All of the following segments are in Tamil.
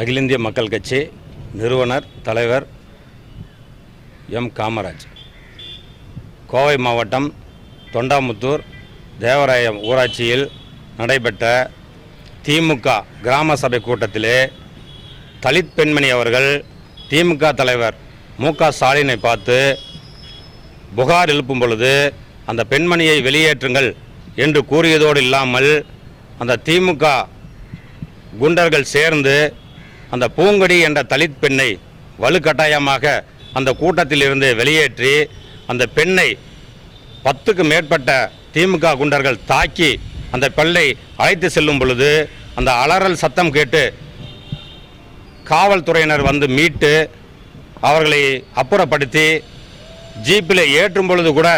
அகில இந்திய மக்கள் கட்சி நிறுவனர் தலைவர் எம் காமராஜ். கோவை மாவட்டம் தொண்டாமுத்தூர் தேவராயம் ஊராட்சியில் நடைபெற்ற திமுக கிராம சபை கூட்டத்திலே தலித் பெண்மணி அவர்கள் திமுக தலைவர் மு.க.ஸ்டாலினை பார்த்து புகார் எழுப்பும் பொழுது அந்த பெண்மணியை வெளியேற்றுங்கள் என்று கூறியதோடு இல்லாமல் அந்த திமுக குண்டர்கள் சேர்ந்து அந்த பூங்கொடி என்ற தலித் பெண்ணை வலுக்கட்டாயமாக அந்த கூட்டத்தில் இருந்து வெளியேற்றி அந்த பெண்ணை 10க்கு மேற்பட்ட திமுக குண்டர்கள் தாக்கி அந்த பெண்ணை அழைத்து செல்லும் பொழுது அந்த அலறல் சத்தம் கேட்டு காவல்துறையினர் வந்து மீட்டு அவர்களை அப்புறப்படுத்தி ஜீப்பில் ஏற்றும் பொழுது கூட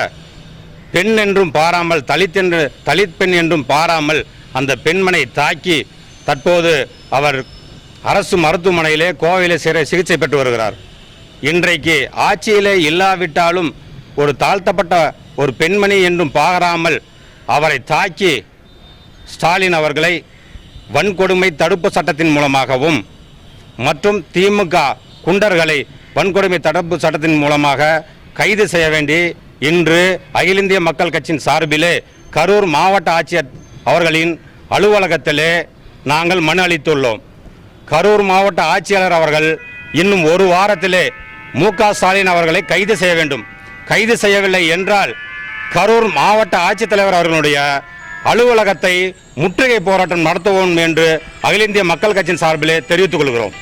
பெண் என்றும் பாராமல் தலித் பெண் என்றும் பாராமல் அந்த பெண்மனை தாக்கி தற்போது அவர் அரசு மருத்துவமனையிலே கோவையிலே சிகிச்சை பெற்று வருகிறார். இன்றைக்கு ஆட்சியிலே இல்லாவிட்டாலும் ஒரு தாழ்த்தப்பட்ட ஒரு பெண்மணி என்றும் பாராமல் அவரை தாக்கி ஸ்டாலின் அவர்களை வன்கொடுமை தடுப்பு சட்டத்தின் மூலமாகவும் மற்றும் திமுக குண்டர்களை வன்கொடுமை தடுப்பு சட்டத்தின் மூலமாக கைது செய்ய வேண்டி இன்று அகில இந்திய மக்கள் கட்சியின் சார்பிலே கரூர் மாவட்ட ஆட்சியர் அவர்களின் அலுவலகத்திலே நாங்கள் மனு அளித்துள்ளோம். கரூர் மாவட்ட ஆட்சியாளர் அவர்கள் இன்னும் ஒரு வாரத்திலே மு.க.ஸ்டாலின் அவர்களை கைது செய்ய வேண்டும். கைது செய்யவில்லை என்றால் கரூர் மாவட்ட ஆட்சித்தலைவர் அவர்களுடைய அலுவலகத்தை முற்றுகை போராட்டம் நடத்துவோம் என்று அகில இந்திய மக்கள் கட்சியின் சார்பிலே தெரிவித்துக் கொள்கிறோம்.